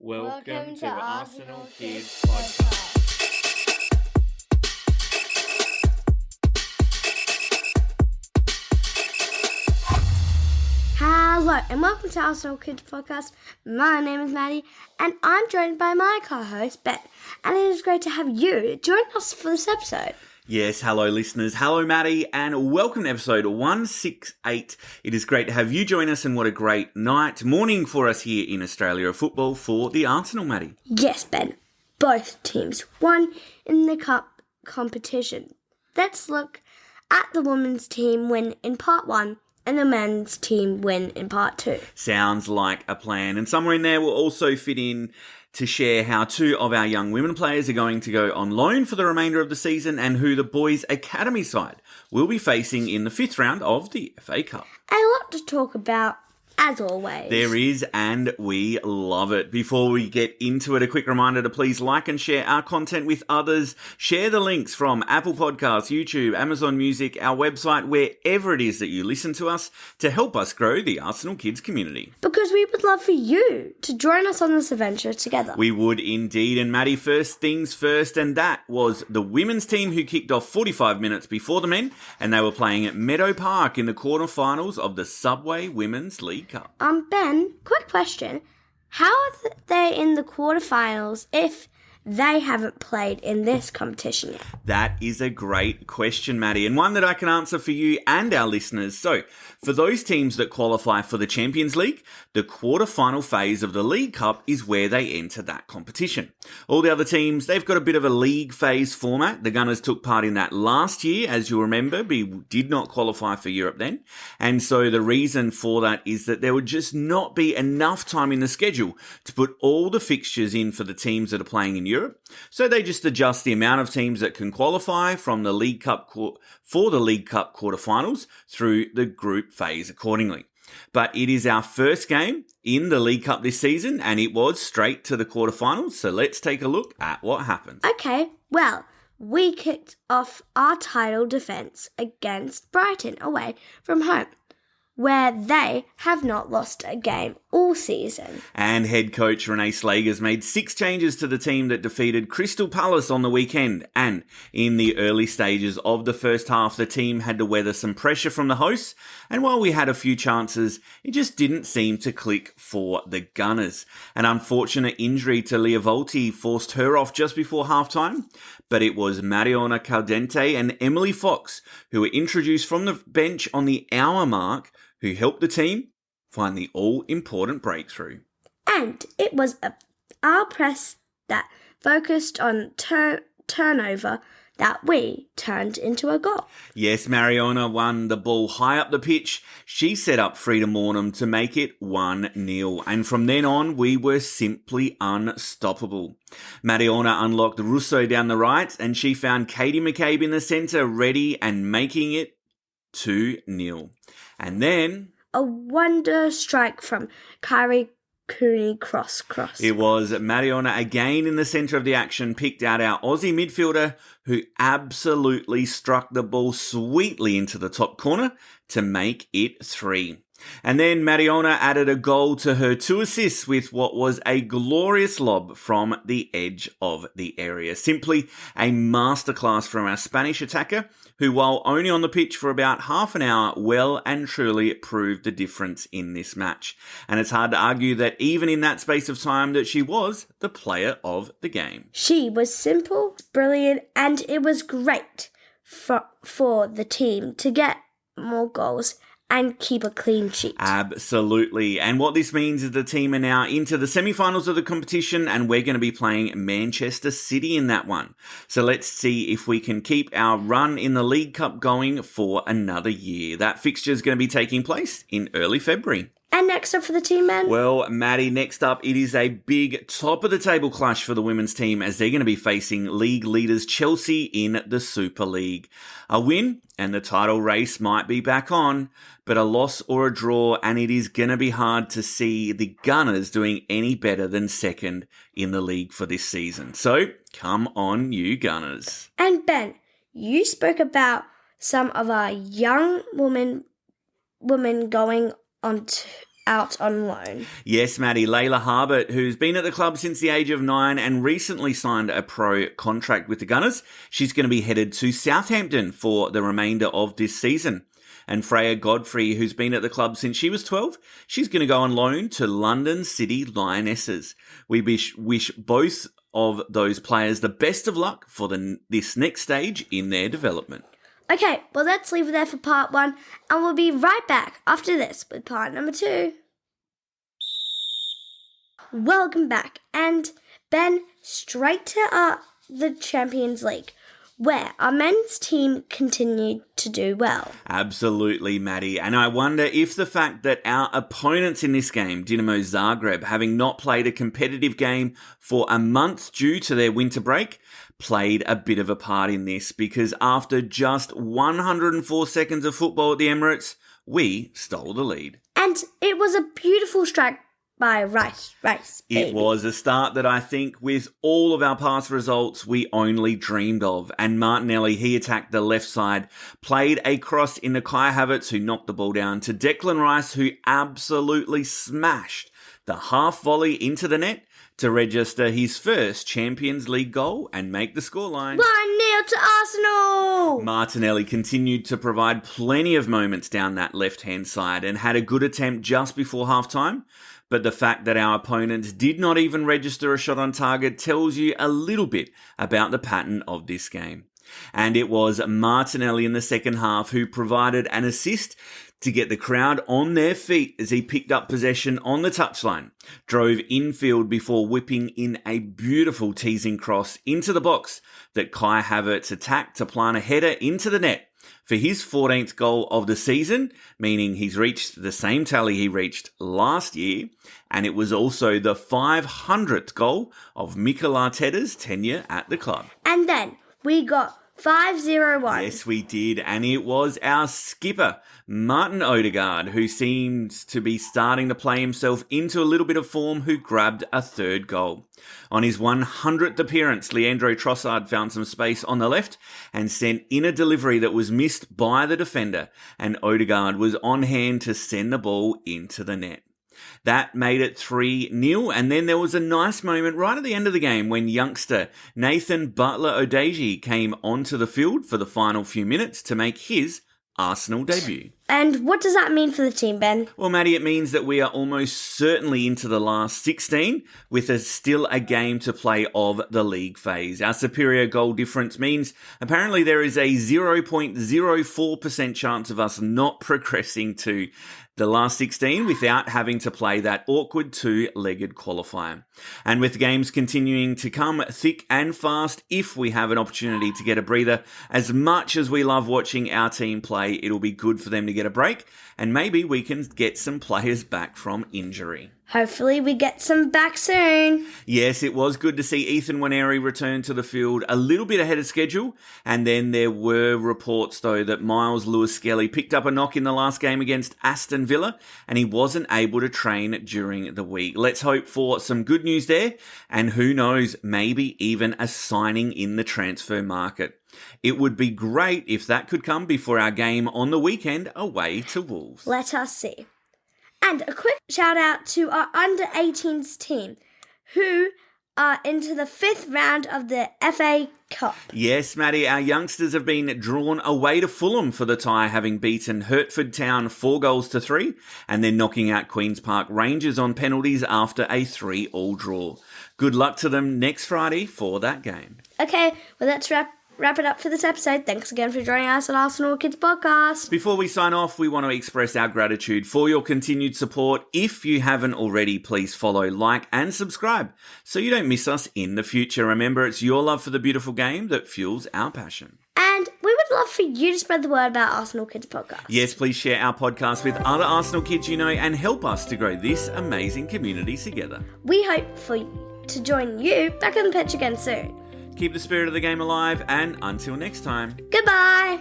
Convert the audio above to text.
Welcome to Arsenal Kids Podcast. Hello and welcome to Arsenal Kids Podcast. My name is Madi and I'm joined by my co-host Ben. And it is great to have you join us for this episode. Yes, hello listeners. Hello Madi and welcome to episode 168. It is great to have you join us and what a great morning for us here in Australia of football for the Arsenal, Madi. Yes, Ben. Both teams won in the cup competition. Let's look at the women's team win in part 1 and the men's team win in part 2. Sounds like a plan. And somewhere in there we'll also fit in to share how 2 of our young women players are going to go on loan for the remainder of the season and who the boys' academy side will be facing in the 5th round of the FA Cup. A lot to talk about, as always. There is, and we love it. Before we get into it, a quick reminder to please like and share our content with others. Share the links from Apple Podcasts, YouTube, Amazon Music, our website, wherever it is that you listen to us to help us grow the Arsenal Kids community. Because we would love for you to join us on this adventure together. We would indeed. And Maddie, first things first, and that was the women's team who kicked off 45 minutes before the men, and they were playing at Meadow Park in the quarterfinals of the Subway Women's League Cup. Ben, quick question. How are they in the quarterfinals if they haven't played in this competition yet? That is a great question, Maddie, and one that I can answer for you and our listeners. So, for those teams that qualify for the Champions League, the quarterfinal phase of the League Cup is where they enter that competition. All the other teams, they've got a bit of a league phase format. The Gunners took part in that last year, as you'll remember. We did not qualify for Europe then. And so the reason for that is that there would just not be enough time in the schedule to put all the fixtures in for the teams that are playing in Europe. So they just adjust the amount of teams that can qualify from the League Cup for the League Cup quarterfinals through the group phase accordingly. But it is our first game in the League Cup this season and it was straight to the quarterfinals. So let's take a look at what happened. Okay, well, we kicked off our title defence against Brighton away from home, where they have not lost a game all season. And head coach Renee Slagers made 6 changes to the team that defeated Crystal Palace on the weekend. And in the early stages of the first half, the team had to weather some pressure from the hosts. And while we had a few chances, it just didn't seem to click for the Gunners. An unfortunate injury to Leah Volti forced her off just before halftime. But it was Mariona Caldente and Emily Fox, who were introduced from the bench on the hour mark, who helped the team find the all-important breakthrough. And it was our press that focused on turnover that we turned into a goal. Yes, Mariona won the ball high up the pitch. She set up Freedom Mornham to make it 1-0. And from then on, we were simply unstoppable. Mariona unlocked Russo down the right, and she found Katie McCabe in the centre, ready and making it 2-0. And then a wonder strike from Kyrie Cooney cross. It was Mariona again in the centre of the action, picked out our Aussie midfielder who absolutely struck the ball sweetly into the top corner to make it 3. And then Mariona added a goal to her 2 assists with what was a glorious lob from the edge of the area. Simply a masterclass from our Spanish attacker, who while only on the pitch for about half an hour, well and truly proved the difference in this match. And it's hard to argue that even in that space of time that she was the player of the game. She was simple, brilliant, and it was great for the team to get more goals and keep a clean sheet. Absolutely. And what this means is the team are now into the semi-finals of the competition and we're going to be playing Manchester City in that one. So let's see if we can keep our run in the League Cup going for another year. That fixture is going to be taking place in early February. And next up for the team, man? Well, Maddie, next up, it is a big top-of-the-table clash for the women's team as they're going to be facing league leaders Chelsea in the Super League. A win and the title race might be back on, but a loss or a draw and it is going to be hard to see the Gunners doing any better than second in the league for this season. So, come on, you Gunners. And Ben, you spoke about some of our young women going on out on loan. Yes, Maddie. Layla Harbert, who's been at the club since the age of 9 and recently signed a pro contract with the Gunners. She's going to be headed to Southampton for the remainder of this season. And Freya Godfrey, who's been at the club since she was 12, she's going to go on loan to London City Lionesses. We wish both of those players the best of luck for this next stage in their development. Okay, well, let's leave it there for part 1, and we'll be right back after this with part number 2. Welcome back, and Ben, straight to the Champions League, where our men's team continued to do well. Absolutely, Maddie. And I wonder if the fact that our opponents in this game, Dinamo Zagreb, having not played a competitive game for a month due to their winter break, played a bit of a part in this, because after just 104 seconds of football at the Emirates, we stole the lead. And it was a beautiful strike by Rice. It was a start that I think with all of our past results we only dreamed of. And Martinelli, he attacked the left side, played a cross into Kai Havertz, who knocked the ball down, to Declan Rice, who absolutely smashed the half volley into the net to register his first Champions League goal and make the scoreline 1-0 to Arsenal! Martinelli continued to provide plenty of moments down that left-hand side and had a good attempt just before half-time. But the fact that our opponents did not even register a shot on target tells you a little bit about the pattern of this game. And it was Martinelli in the second half who provided an assist to get the crowd on their feet as he picked up possession on the touchline, drove infield before whipping in a beautiful teasing cross into the box that Kai Havertz attacked to plant a header into the net for his 14th goal of the season, meaning he's reached the same tally he reached last year, and it was also the 500th goal of Mikel Arteta's tenure at the club. And then we got 5-0-1. Yes, we did, and it was our skipper, Martin Odegaard, who seems to be starting to play himself into a little bit of form, who grabbed a third goal. On his 100th appearance, Leandro Trossard found some space on the left and sent in a delivery that was missed by the defender, and Odegaard was on hand to send the ball into the net. That made it 3-0, and then there was a nice moment right at the end of the game when youngster Nathan Butler-Odeji came onto the field for the final few minutes to make his Arsenal debut. And what does that mean for the team, Ben? Well, Maddie, it means that we are almost certainly into the last 16 with still a game to play of the league phase. Our superior goal difference means apparently there is a 0.04% chance of us not progressing to the last 16 without having to play that awkward two-legged qualifier. And with games continuing to come thick and fast, if we have an opportunity to get a breather, as much as we love watching our team play, it'll be good for them to get a break, and maybe we can get some players back from injury. Hopefully we get some back soon. Yes, it was good to see Ethan Waneri return to the field a little bit ahead of schedule. And then there were reports, though, that Miles Lewis-Skelly picked up a knock in the last game against Aston Villa and he wasn't able to train during the week. Let's hope for some good news there. And who knows, maybe even a signing in the transfer market. It would be great if that could come before our game on the weekend away to Wolves. Let us see. And a quick shout out to our under-18s team, who are into the 5th round of the FA Cup. Yes, Maddie, our youngsters have been drawn away to Fulham for the tie, having beaten Hertford Town 4-3, and then knocking out Queen's Park Rangers on penalties after a 3-3 draw. Good luck to them next Friday for that game. Okay, well, let's wrap it up for this episode. Thanks again for joining us at Arsenal Kids Podcast. Before we sign off, we want to express our gratitude for your continued support. If you haven't already, please follow, like, and subscribe so you don't miss us in the future. Remember, it's your love for the beautiful game that fuels our passion. And we would love for you to spread the word about Arsenal Kids Podcast. Yes, please share our podcast with other Arsenal kids you know and help us to grow this amazing community together. We hope to join you back on the pitch again soon. Keep the spirit of the game alive, and until next time. Goodbye.